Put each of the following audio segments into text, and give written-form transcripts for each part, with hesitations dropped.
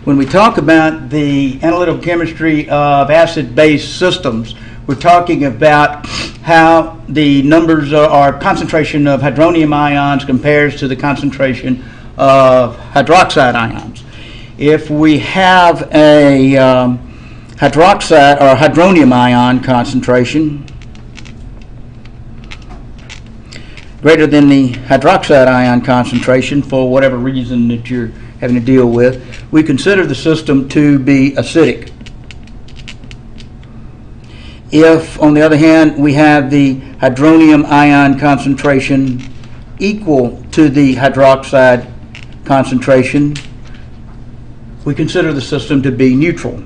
When we talk about the analytical chemistry of acid-base systems, we're talking about how the numbers or concentration of hydronium ions compares to the concentration of hydroxide ions. If we have a hydroxide or hydronium ion concentration greater than the hydroxide ion concentration for whatever reason that you're having to deal with, we consider the system to be acidic. If, on the other hand, we have the hydronium ion concentration equal to the hydroxide concentration, we consider the system to be neutral.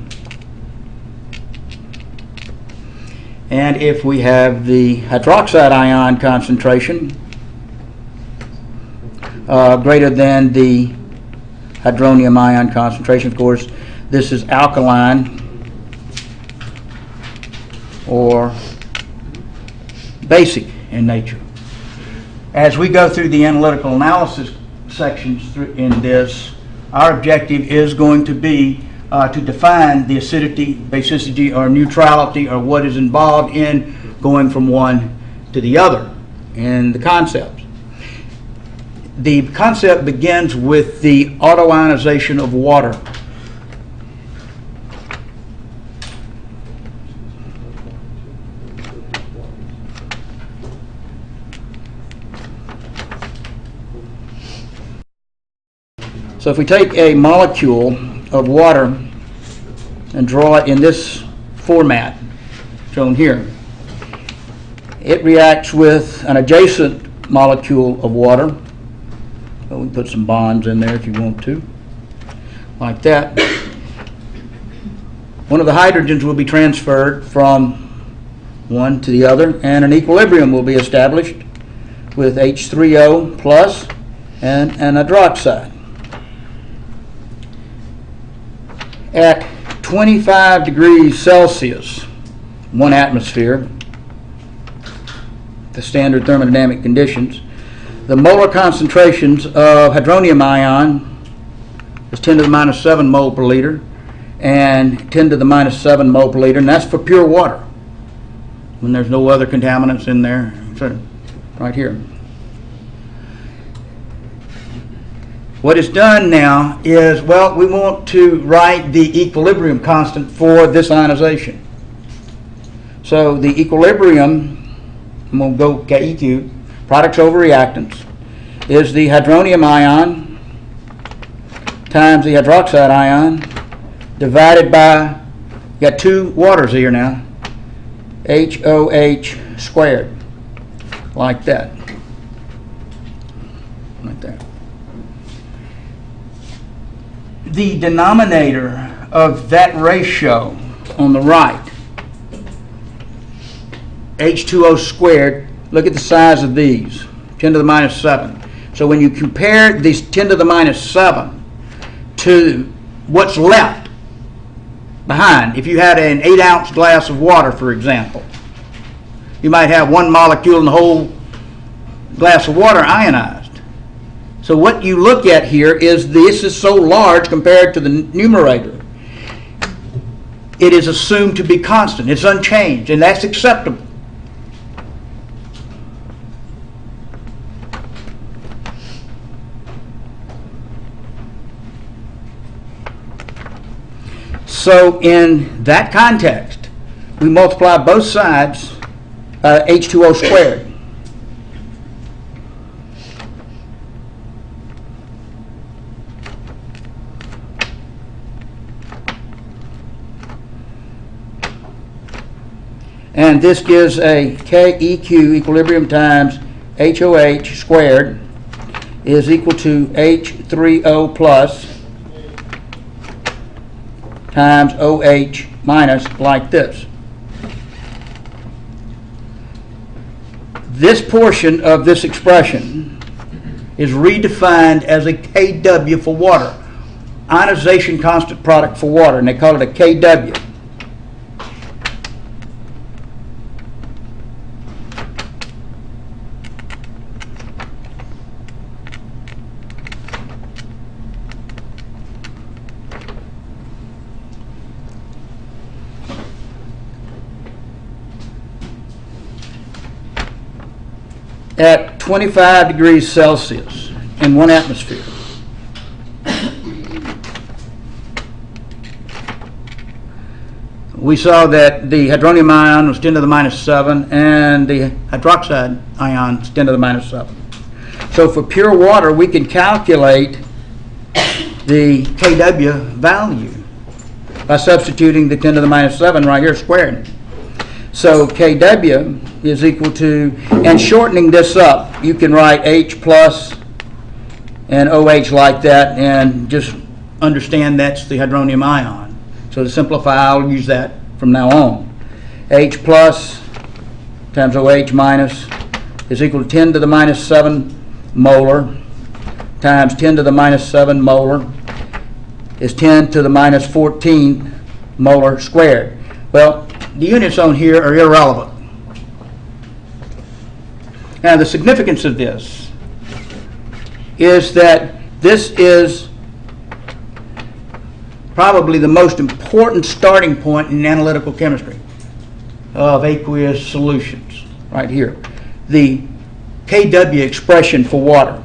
And if we have the hydroxide ion concentration greater than the hydronium ion concentration, of course, this is alkaline or basic in nature. As we go through the analytical analysis sections in this, our objective is going to be to define the acidity, basicity, or neutrality, or what is involved in going from one to the other in the concepts. The concept begins with the autoionization of water. So if we take a molecule of water and draw it in this format shown here, it reacts with an adjacent molecule of water. Well, we can put some bonds in there if you want to, like that. One of the hydrogens will be transferred from one to the other, and an equilibrium will be established with H3O plus and an hydroxide. At 25 degrees Celsius, 1 atmosphere, the standard thermodynamic conditions, the molar concentrations of hydronium ion is 10 to the minus 7 mole per liter and 10 to the minus 7 mole per liter, and that's for pure water when there's no other contaminants in there. So, right here. What is done now is, well, we want to write the equilibrium constant for this ionization. So the equilibrium, I'm going to go KEQ, products over reactants, is the hydronium ion times the hydroxide ion divided by, you got two waters here now, HOH squared, like that. Like that. The denominator of that ratio on the right, H2O squared, look at the size of these, 10 to the minus 7. So when you compare these 10 to the minus 7 to what's left behind, if you had an 8-ounce glass of water, for example, you might have one molecule in the whole glass of water ionized. So what you look at here is this is so large compared to the numerator. It is assumed to be constant. It's unchanged, and that's acceptable. So in that context, we multiply both sides H2O squared. And this gives a KEQ, equilibrium times HOH squared, is equal to H3O plus times OH minus like this. This portion of this expression is redefined as a Kw for water, ionization constant product for water, and they call it a Kw. At 25 degrees Celsius in 1 atmosphere. We saw that the hydronium ion was 10 to the minus 7 and the hydroxide ion is 10 to the minus 7. So for pure water, we can calculate the Kw value by substituting the 10 to the minus 7 right here squared. So Kw is equal to, and shortening this up, you can write H plus and OH like that and just understand that's the hydronium ion. So to simplify, I'll use that from now on. H plus times OH minus is equal to 10 to the minus 7 molar times 10 to the minus 7 molar is 10 to the minus 14 molar squared. Well, the units on here are irrelevant. Now, the significance of this is that this is probably the most important starting point in analytical chemistry of aqueous solutions, right here. The Kw expression for water.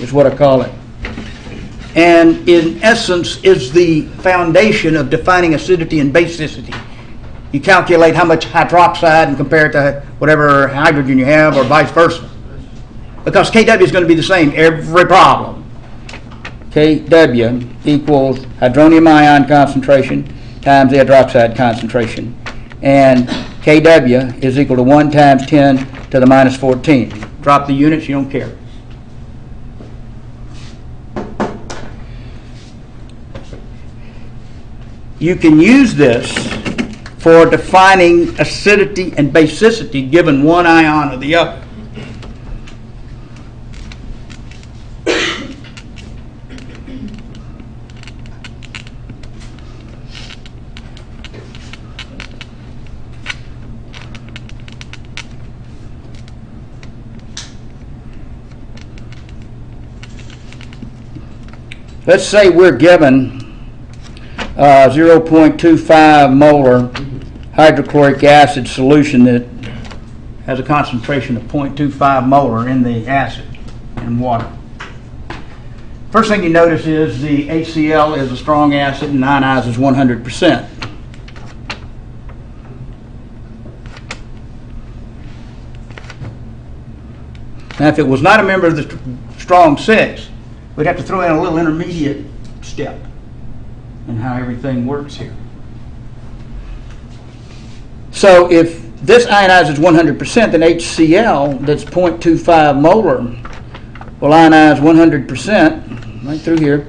Is what I call it. And in essence is the foundation of defining acidity and basicity. You calculate how much hydroxide and compare it to whatever hydrogen you have or vice versa. Because Kw is going to be the same every problem. Kw equals hydronium ion concentration times the hydroxide concentration. And Kw is equal to 1 times 10 to the minus 14. Drop the units, you don't care. You can use this for defining acidity and basicity given one ion or the other. Let's say we're given 0.25 molar hydrochloric acid solution that has a concentration of 0.25 molar in the acid in water. First thing you notice is the HCl is a strong acid and ionizes 100%. Now, if it was not a member of the strong 6, we'd have to throw in a little intermediate step in how everything works here. So if this ionizes 100%, then HCl, that's 0.25 molar, will ionize 100% right through here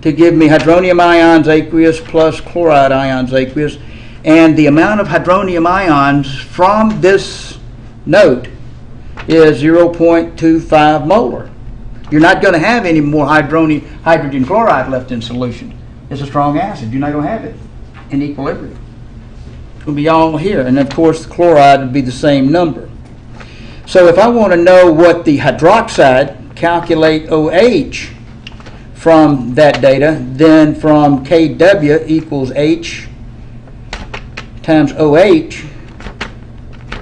to give me hydronium ions aqueous plus chloride ions aqueous. And the amount of hydronium ions from this note is 0.25 molar. You're not going to have any more hydrogen chloride left in solution. It's a strong acid. You're not going to have it in equilibrium. It's going to be all here. And of course, the chloride would be the same number. So if I want to know what the hydroxide, calculate OH from that data, then from Kw equals H times OH,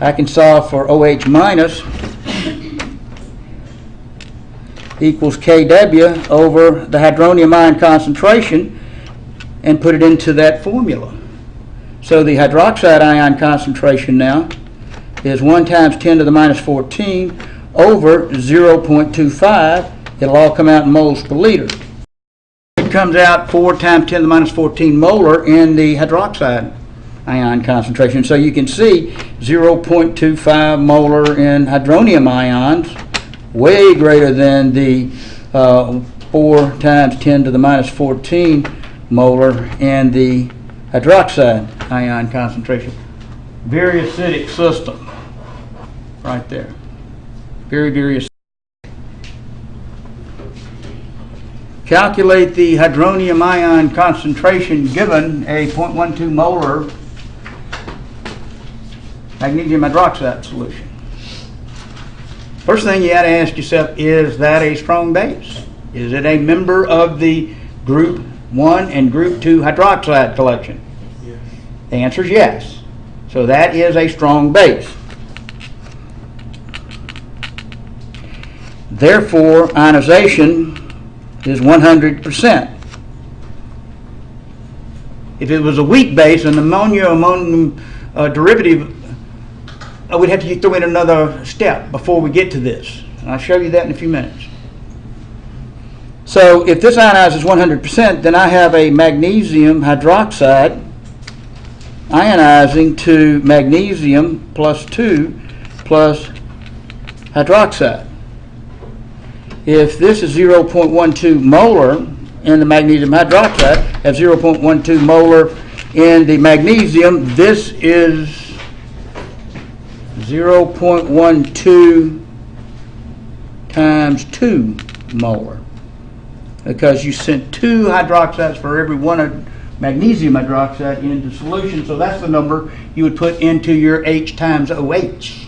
I can solve for OH minus equals Kw over the hydronium ion concentration and put it into that formula. So the hydroxide ion concentration now is 1 times 10 to the minus 14 over 0.25. It'll all come out in moles per liter. It comes out 4 times 10 to the minus 14 molar in the hydroxide ion concentration. So you can see 0.25 molar in hydronium ions, way greater than the 4 times 10 to the minus 14 molar in the hydroxide ion concentration. Very acidic system right there. Very, very acidic. Calculate the hydronium ion concentration given a 0.12 molar magnesium hydroxide solution. First thing you got to ask yourself, is that a strong base? Is it a member of the group 1 and group 2 hydroxide collection? Yes. The answer is yes. So that is a strong base. Therefore, ionization is 100%. If it was a weak base, an ammonia-ammonium derivative, we'd have to throw in another step before we get to this. And I'll show you that in a few minutes. So if this ionizes 100%, then I have a magnesium hydroxide ionizing to magnesium plus 2 plus hydroxide. If this is 0.12 molar in the magnesium hydroxide, have 0.12 molar in the magnesium, this is 0.12 times 2 molar, because you sent 2 hydroxides for every 1 magnesium hydroxide into solution, so that's the number you would put into your H times OH.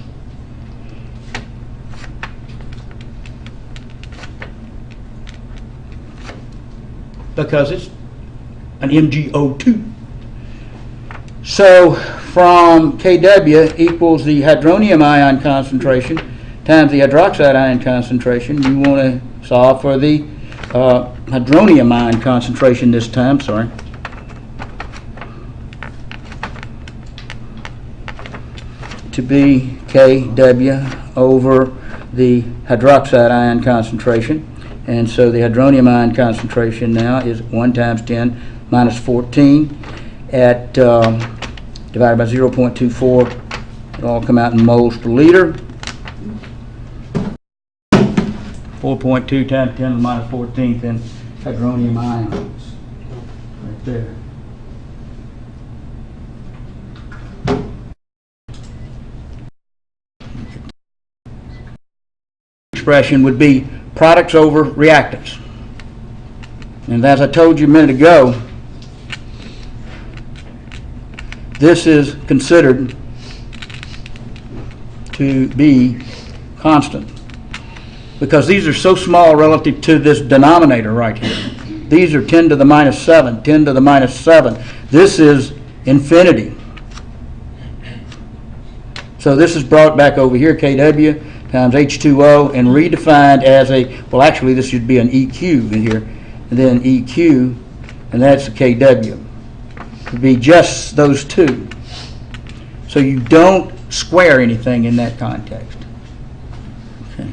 Because it's an MgO2. So from Kw equals the hydronium ion concentration times the hydroxide ion concentration, you want to solve for the hydronium ion concentration this time, sorry. To be Kw over the hydroxide ion concentration. And so the hydronium ion concentration now is 1 times 10 minus 14 at divided by 0.24. It'll all come out in moles per liter. 4.2 times 10 to the minus 14th in hydronium ions. Right there. Expression would be products over reactants. And as I told you a minute ago, this is considered to be constant because these are so small relative to this denominator right here. These are 10 to the minus 7, 10 to the minus 7. This is infinity. So this is brought back over here, Kw times H2O, and redefined as a, well actually this should be an EQ in here, and then EQ, and that's a Kw. It would be just those two. So you don't square anything in that context. Okay.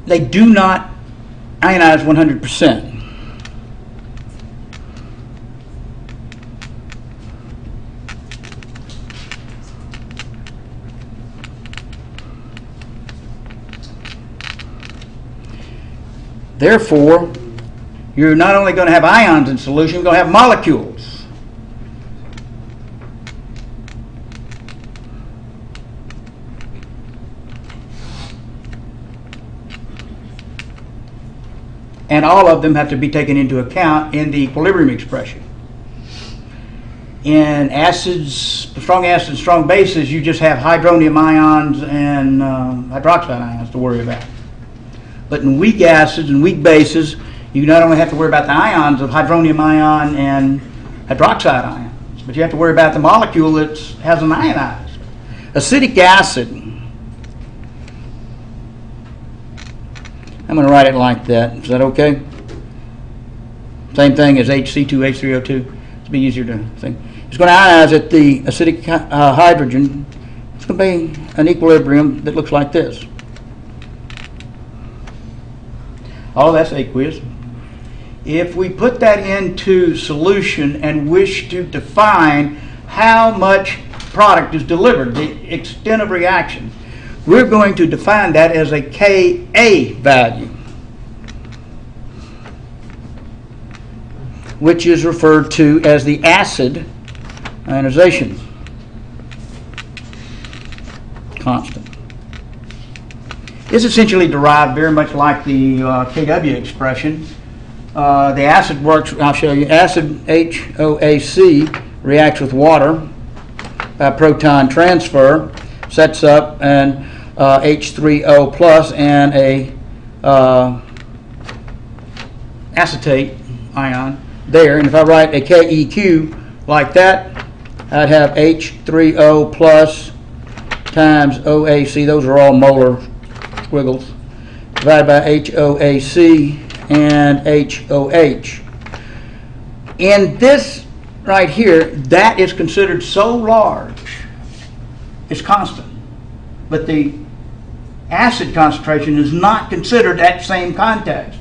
They do not ionize 100%. Therefore, you're not only going to have ions in solution, you're going to have molecules. And all of them have to be taken into account in the equilibrium expression. In acids, strong acids, strong bases, you just have hydronium ions and hydroxide ions to worry about. But in weak acids and weak bases, you not only have to worry about the ions of hydronium ion and hydroxide ions, but you have to worry about the molecule that has an ionized. Acetic acid, I'm going to write it like that. Is that okay? Same thing as HC2H3O2. It'll be easier to think. It's going to ionize at the acidic hydrogen. It's going to be an equilibrium that looks like this. Oh, that's aqueous. If we put that into solution and wish to define how much product is delivered, the extent of reaction, we're going to define that as a Ka value, which is referred to as the acid ionization constant. It's essentially derived very much like the Kw expression. The acid works, I'll show you, acid HOAC reacts with water by proton transfer, sets up an H3O plus and a acetate ion there. And if I write a KEQ like that, I'd have H3O plus times OAC. Those are all molar squiggles. Divided by HOAC and HOH. In this right here, that is considered so large, it's constant. But the acid concentration is not considered that same context.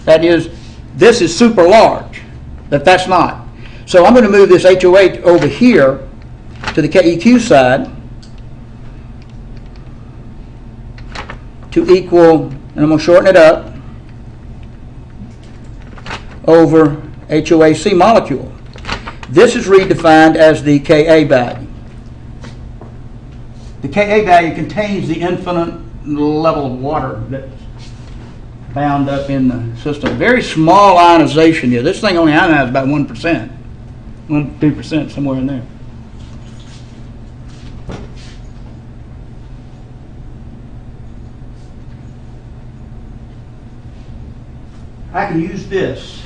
That is, this is super large, that's not. So I'm going to move this HOH over here to the KEQ side to equal, and I'm going to shorten it up, over HOAC molecule. This is redefined as the Ka value. The Ka value contains the infinite level of water that's bound up in the system. Very small ionization here. This thing only ionizes about 1%, 2%, somewhere in there. I can use this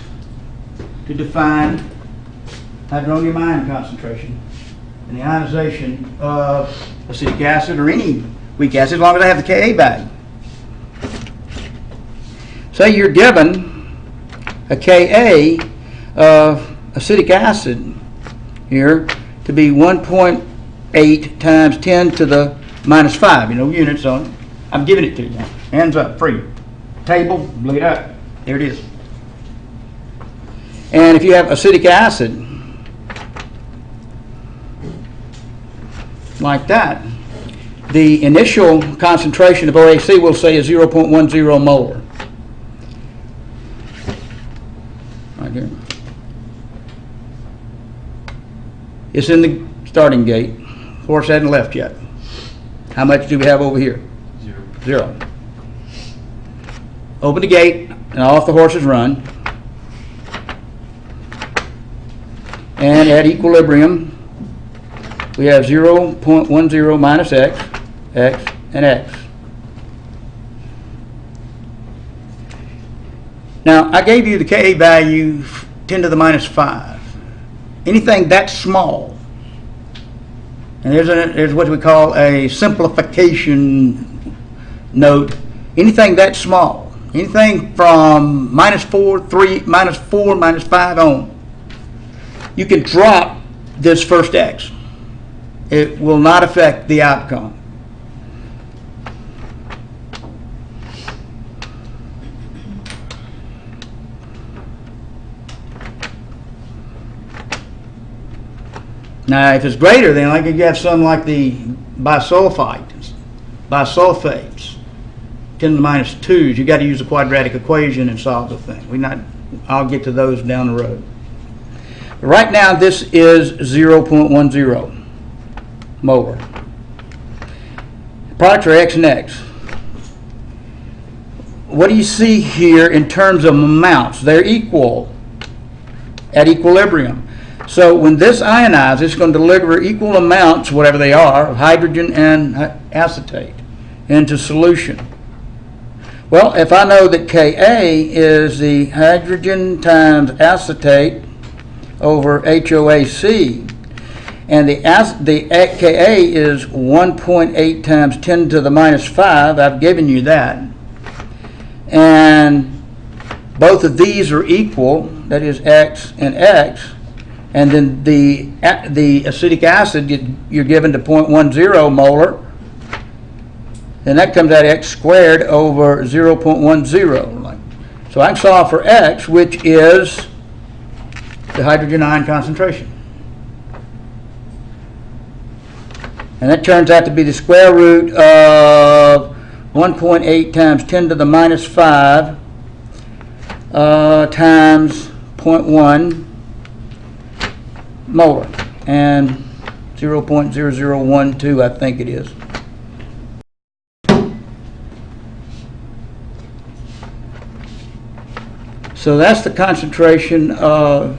to define hydronium ion concentration and the ionization of acetic acid or any weak acid, as long as I have the Ka value. Say you're given a Ka of acetic acid here to be 1.8 times 10 to the minus 5. You know, units on it. I'm giving it to you. Hands up, free. Table, look it up. There it is. And if you have acetic acid like that, the initial concentration of OAC we'll say is 0.10 molar. Right here. It's in the starting gate. Horse hadn't left yet. How much do we have over here? Zero. Open the gate and off the horses run. And at equilibrium, we have 0.10 minus x, x, and x. Now, I gave you the Ka value 10 to the minus 5. Anything that small, and there's what we call a simplification note, anything that small, anything from minus 4, 3, minus 4, minus 5 on, you can drop this first x. It will not affect the outcome. Now, if it's greater, then like you have some like the bisulfites, 10 to the minus 2s, you got to use the quadratic equation and solve the thing. I'll get to those down the road. Right now, this is 0.10 molar. Products are X and X. What do you see here in terms of amounts? They're equal at equilibrium. So when this ionizes, it's going to deliver equal amounts, whatever they are, of hydrogen and acetate into solution. Well, if I know that Ka is the hydrogen times acetate over HOAC, and the Ka is 1.8 times 10 to the minus 5, I've given you that, and both of these are equal, that is X and X, and then the acetic acid you're given to 0.10 molar, then that comes out X squared over 0.10. So I can solve for X, which is the hydrogen ion concentration. And that turns out to be the square root of 1.8 times 10 to the minus 5 times 0.1 molar, and 0.0012 I think it is. So that's the concentration of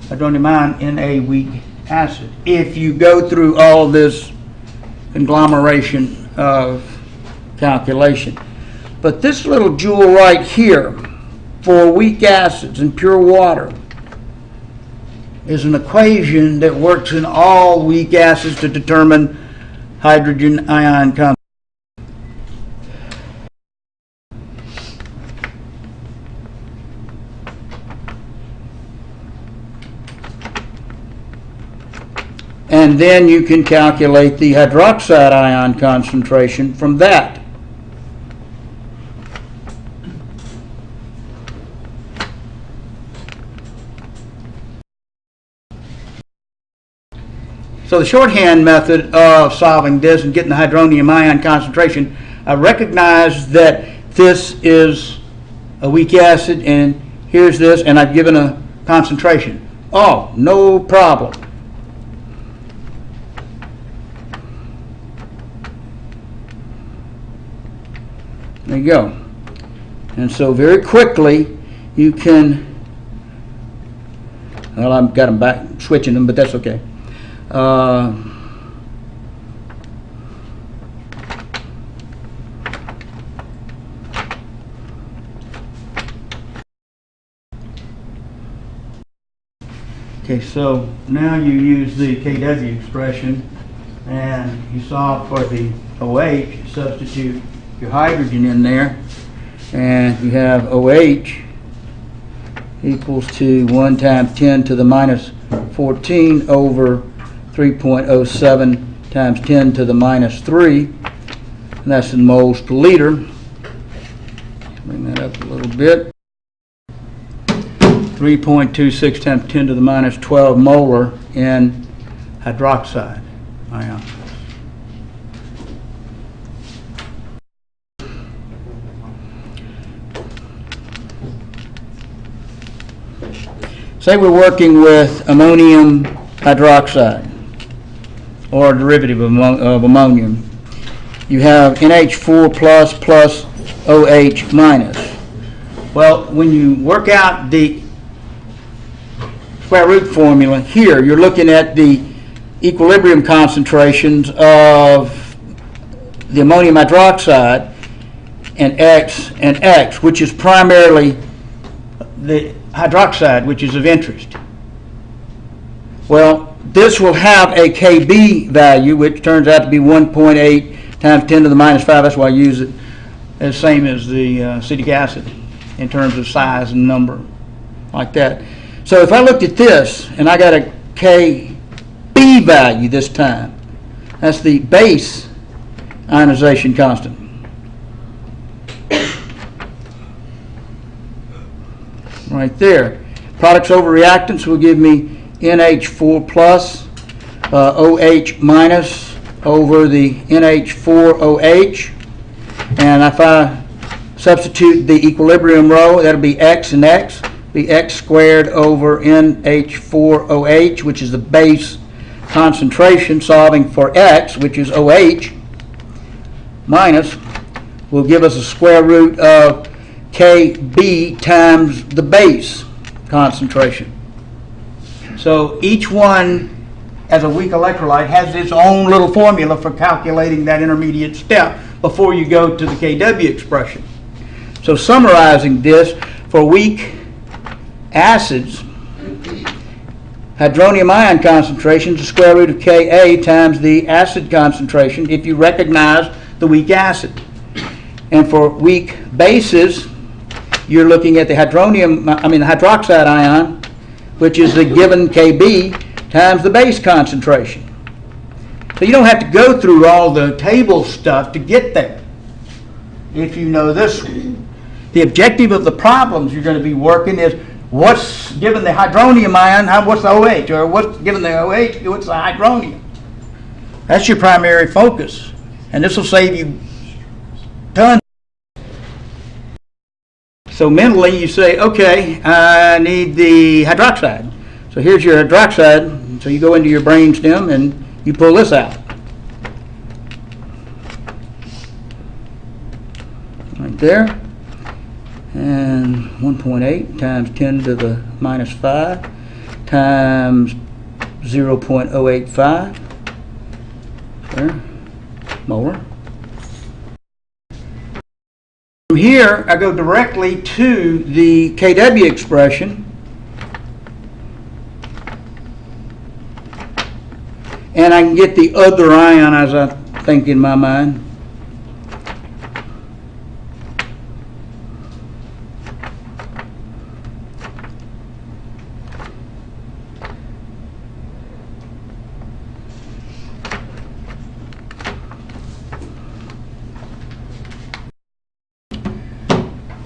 hydronium ion in a weak acid, if you go through all this conglomeration of calculation. But this little jewel right here for weak acids and pure water is an equation that works in all weak acids to determine hydrogen ion concentration. And then you can calculate the hydroxide ion concentration from that. So the shorthand method of solving this and getting the hydronium ion concentration, I recognize that this is a weak acid and here's this, and I've given a concentration. Oh, no problem. There you go. And so very quickly you can, well, I've got them back, switching them, but that's okay. Okay, so now you use the KW expression and you solve for the OH, substitute your hydrogen in there, and you have OH equals to 1 times 10 to the minus 14 over 3.07 times 10 to the minus 3, and that's in moles per liter. Bring that up a little bit. 3.26 times 10 to the minus 12 molar in hydroxide ion. Say we're working with ammonium hydroxide, or a derivative of ammonium. You have NH4 plus OH minus. Well, when you work out the square root formula here, you're looking at the equilibrium concentrations of the ammonium hydroxide and X, which is primarily the hydroxide, which is of interest. Well, this will have a Kb value, which turns out to be 1.8 times 10 to the minus 5. That's why I use it as same as the acetic acid in terms of size and number, like that. So if I looked at this and I got a Kb value this time, that's the base ionization constant. Right there. Products over reactants will give me NH4 plus OH minus over the NH4OH. And if I substitute the equilibrium row, that'll be X and X. Be X squared over NH4OH, which is the base concentration, solving for X, which is OH, minus, will give us a square root of Kb times the base concentration. So each one, as a weak electrolyte, has its own little formula for calculating that intermediate step before you go to the Kw expression. So summarizing this, for weak acids, hydronium ion concentration is the square root of Ka times the acid concentration if you recognize the weak acid. And for weak bases, you're looking at the hydroxide ion, which is the given Kb times the base concentration. So you don't have to go through all the table stuff to get there if you know this one. The objective of the problems you're going to be working is what's given the hydronium ion, what's the OH, or what's given the OH, what's the hydronium. That's your primary focus, and this will save you tons. So mentally you say, okay, I need the hydroxide. So here's your hydroxide. So you go into your brainstem and you pull this out. Right there. And 1.8 times 10 to the minus 5 times 0.085 there, molar. From here, I go directly to the Kw expression, and I can get the other ion as I think in my mind.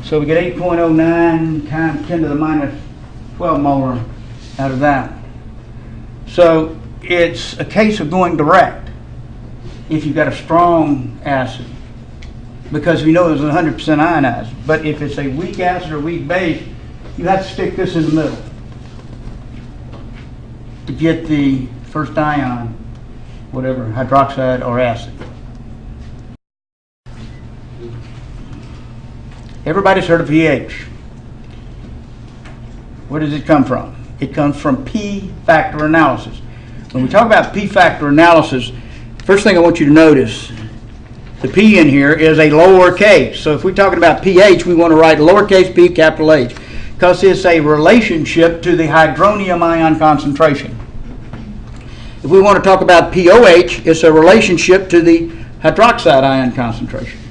So we get 8.09 times 10 to the minus 12 molar out of that. So it's a case of going direct if you've got a strong acid, because we know it's 100% ionized. But if it's a weak acid or weak base, you have to stick this in the middle to get the first ion, whatever, hydroxide or acid. Everybody's heard of pH. Where does it come from? It comes from p-factor analysis. When we talk about p-factor analysis, first thing I want you to notice, the p in here is a lowercase. So if we're talking about pH, we want to write lowercase p, capital H, because it's a relationship to the hydronium ion concentration. If we want to talk about pOH, it's a relationship to the hydroxide ion concentration.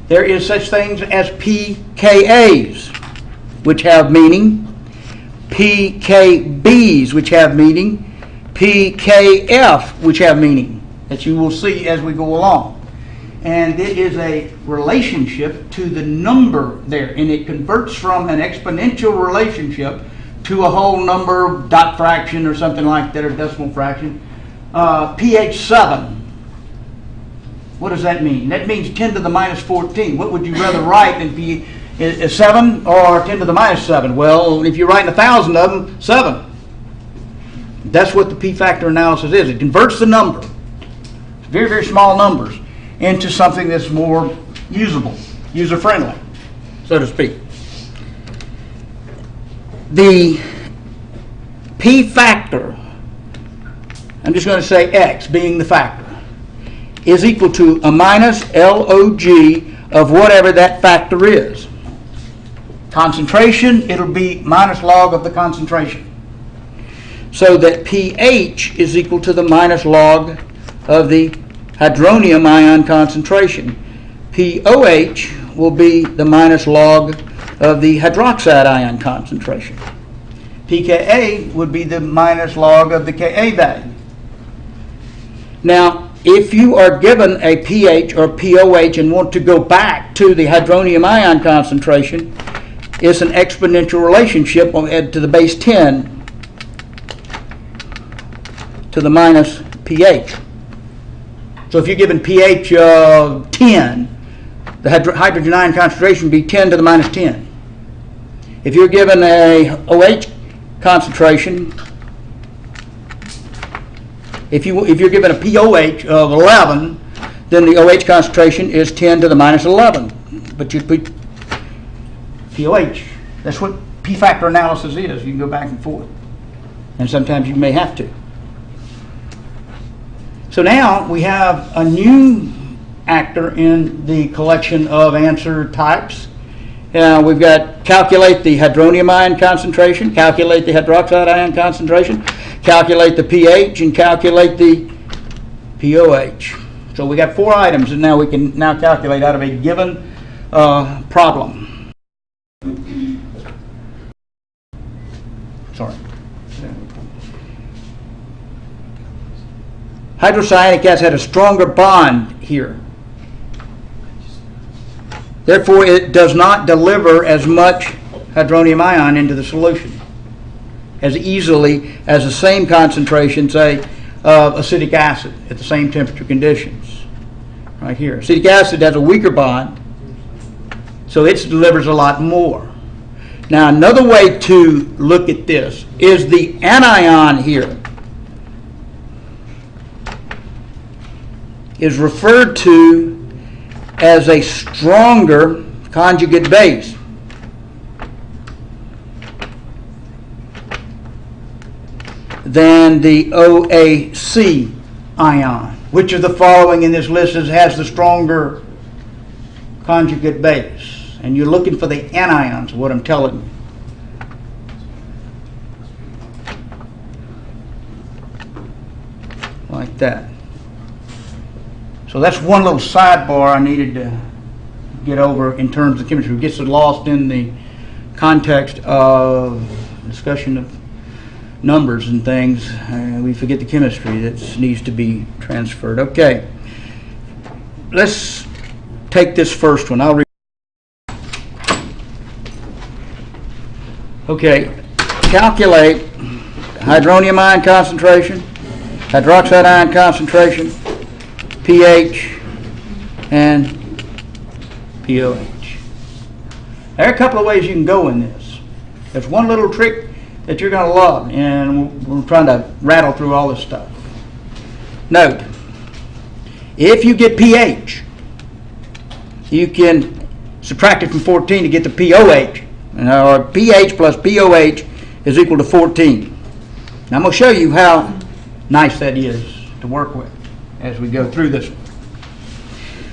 There is such things as pKa's, which have meaning, pKb's, which have meaning, pKf, which have meaning, that you will see as we go along. And it is a relationship to the number there, and it converts from an exponential relationship to a whole number, dot fraction or something like that, or decimal fraction. pH 7. What does that mean? That means 10 to the minus 14. What would you rather write in P 7 or 10 to the minus 7? Well, if you're writing 1,000 of them, 7. That's what the p-factor analysis is. It converts the number, very, very small numbers, into something that's more usable, user-friendly, so to speak. The p-factor, I'm just going to say X being the factor, is equal to a minus log of whatever that factor is. Concentration, it'll be minus log of the concentration. So that pH is equal to the minus log of the hydronium ion concentration. pOH will be the minus log of the hydroxide ion concentration. pKa would be the minus log of the Ka value. Now, if you are given a pH or pOH and want to go back to the hydronium ion concentration, it's an exponential relationship to the base 10 to the minus pH. So if you're given pH of 10, the hydrogen ion concentration would be 10 to the minus 10. If you're given a OH concentration, if you're given a pOH of 11, then the OH concentration is 10 to the minus 11. But you put pOH. That's what p-factor analysis is. You can go back and forth. And sometimes you may have to. So now we have a new actor in the collection of answer types. We've got calculate the hydronium ion concentration, calculate the hydroxide ion concentration, calculate the pH, and calculate the pOH. So we got 4 items, and now we can calculate out of a given problem. hydrocyanic acid had a stronger bond here. Therefore, it does not deliver as much hydronium ion into the solution as easily as the same concentration, say, of acetic acid at the same temperature conditions. Right here. Acetic acid has a weaker bond, so it delivers a lot more. Now, another way to look at this is the anion here is referred to as a stronger conjugate base. Than the OAC ion. Which of the following in this list has the stronger conjugate base? And you're looking for the anions, what I'm telling you. Like that. So that's one little sidebar I needed to get over in terms of chemistry. It gets lost in the context of discussion of numbers and things. We forget the chemistry that needs to be transferred. Okay. Let's take this first one. I'll read. Okay. Calculate hydronium ion concentration, hydroxide ion concentration, pH, and pOH. There are a couple of ways you can go in this. There's one little trick that you're going to love, and we're trying to rattle through all this stuff. Note, if you get pH, you can subtract it from 14 to get the pOH. Or pH plus pOH is equal to 14. Now I'm going to show you how nice that is to work with as we go through this one.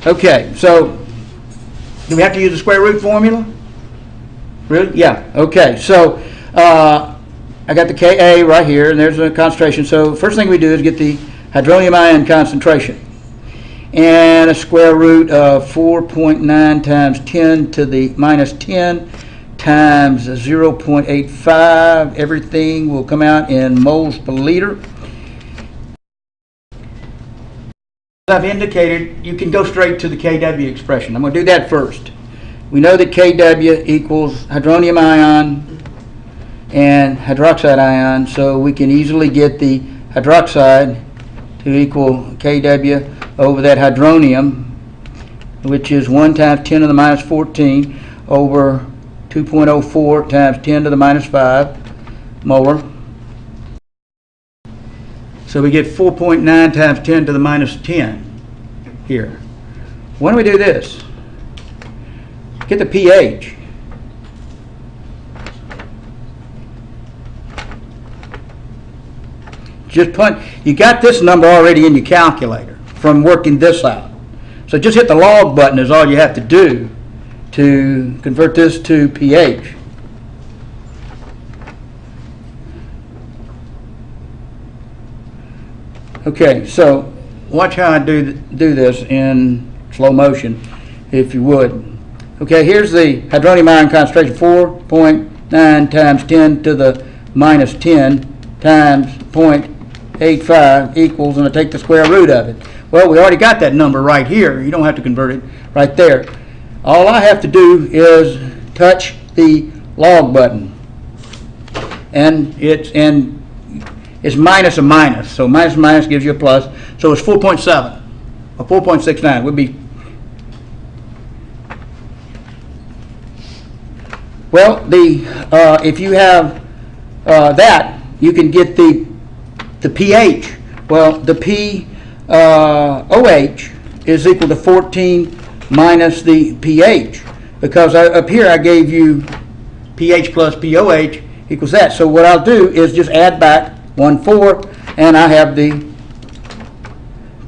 Okay, so do we have to use the square root formula? Really? Yeah. Okay, so I got the Ka right here, and there's a concentration. So first thing we do is get the hydronium ion concentration. And a square root of 4.9 times 10 to the minus 10 times 0.85. Everything will come out in moles per liter. As I've indicated, you can go straight to the Kw expression. I'm going to do that first. We know that Kw equals hydronium ion and hydroxide ion, so we can easily get the hydroxide to equal Kw over that hydronium, which is 1 times 10 to the minus 14 over 2.04 times 10 to the minus 5 molar. So we get 4.9 times 10 to the minus 10 here. Why don't we do this? Get the pH. Just put, you got this number already in your calculator from working this out. So just hit the log button is all you have to do to convert this to pH. Okay, so watch how I do this in slow motion, if you would. Okay, here's the hydronium ion concentration, 4.9 times 10 to the minus 10 times 0.85 equals, and I take the square root of it. Well, we already got that number right here. You don't have to convert it right there. All I have to do is touch the log button. And it's minus a minus. So minus minus gives you a plus. So it's 4.7 or 4.69 would be. Well, if you have that, you can get the pH. Well, the pOH is equal to 14 minus the pH, because up here I gave you pH plus pOH equals that. So what I'll do is just add back 1/4, and I have the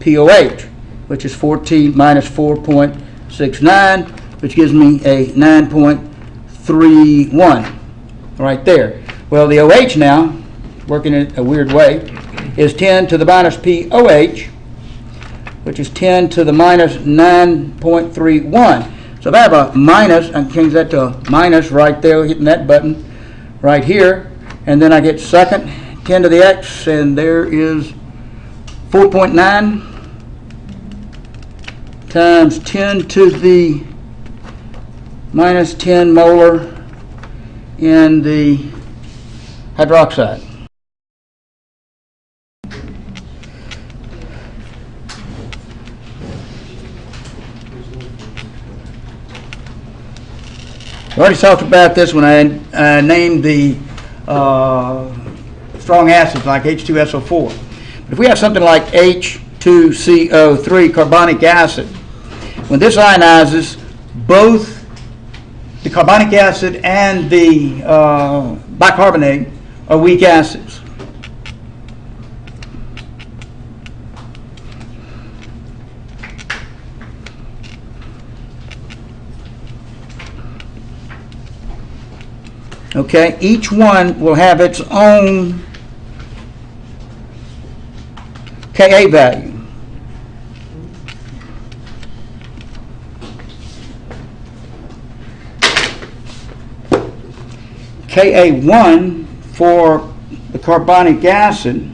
pOH, which is 14 minus 4.69, which gives me a 9.31 right there. Well, the OH now, working in a weird way, is 10 to the minus pOH, which is 10 to the minus 9.31. So if I have a minus, I can change that to a minus right there, hitting that button right here, and then I get second 10 to the x, and there is 4.9 times 10 to the minus 10 molar in the hydroxide. I already talked about this when I named the strong acids like H2SO4. But if we have something like H2CO3, carbonic acid, when this ionizes, both the carbonic acid and the bicarbonate are weak acids. Okay, each one will have its own Ka value. Ka1 for the carbonic acid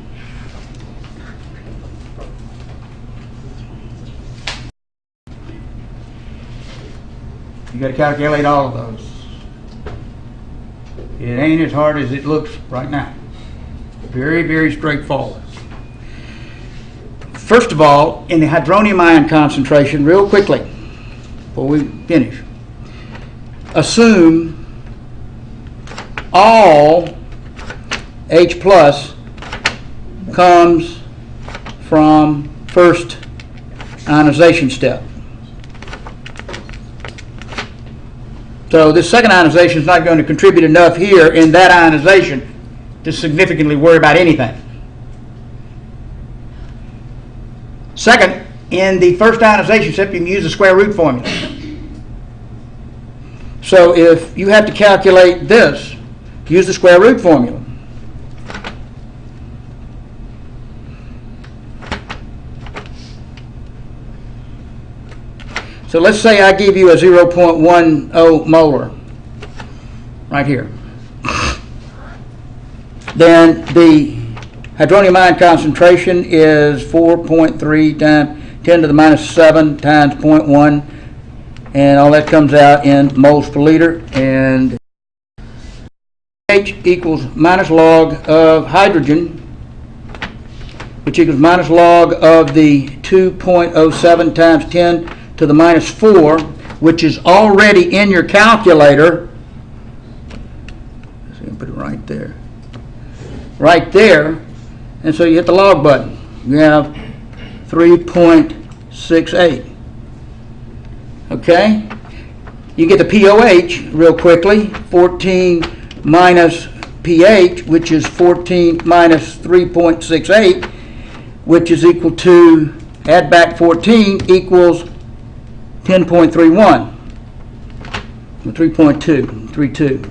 you got to calculate all of those. It ain't as hard as it looks right now. Very, very straightforward. First of all, in the hydronium ion concentration, real quickly, before we finish, assume all H plus comes from first ionization step. So this second ionization is not going to contribute enough here in that ionization to significantly worry about anything. Second, in the first ionization step, you can use the square root formula. So if you have to calculate this, use the square root formula. So let's say I give you a 0.10 molar right here. Then the hydronium ion concentration is 4.3 times 10 to the minus 7 times 0.1, and all that comes out in moles per liter. And H equals minus log of hydrogen, which equals minus log of the 2.07 times 10 to the minus 4, which is already in your calculator. So you put it right there. Right there. And so you hit the log button. You have 3.68. Okay? You get the POH real quickly. 14 minus pH, which is 14 minus 3.68, which is equal to, add back 14, equals 10.31, 3.32,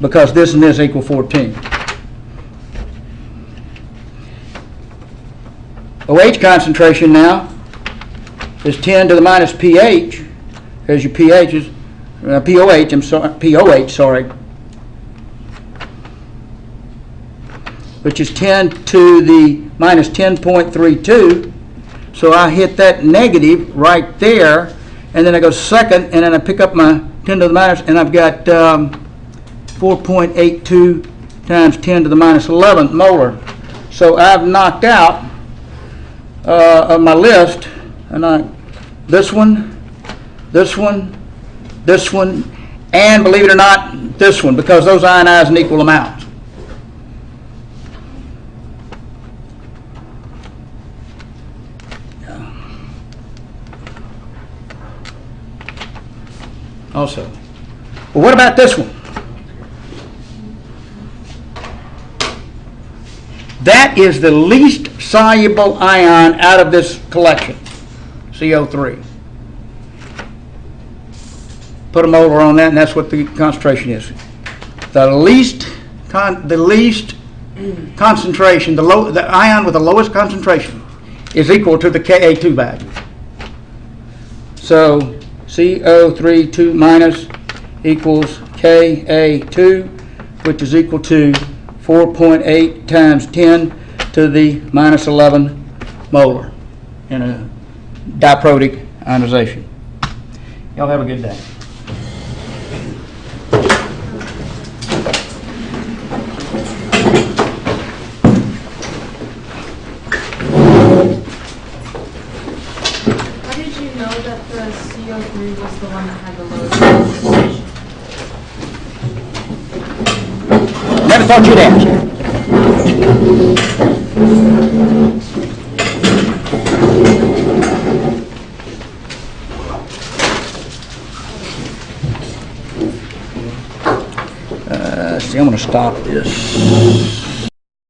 because this and this equal 14. OH concentration now is 10 to the minus pH. There's your pHs, POH, sorry, which is 10 to the minus 10.32. So I hit that negative right there, and then I go second, and then I pick up my 10 to the minus, and I've got 4.82 times 10 to the minus 11 molar. So I've knocked out of my list, and this one, this one, this one, and believe it or not, this one, because those ionize in equal amounts. Also. But what about this one? That is the least soluble ion out of this collection, CO3. Put a molar on that, and that's what the concentration is. The least concentration, the ion with the lowest concentration, is equal to the Ka2 value. So CO3 2 minus equals Ka2, which is equal to 4.8 times 10 to the minus 11 molar in a diprotic ionization. Y'all have a good day. How did you know that the CO3 was the one that had the lowest concentration? Never thought you'd ask. See, I'm going to stop this.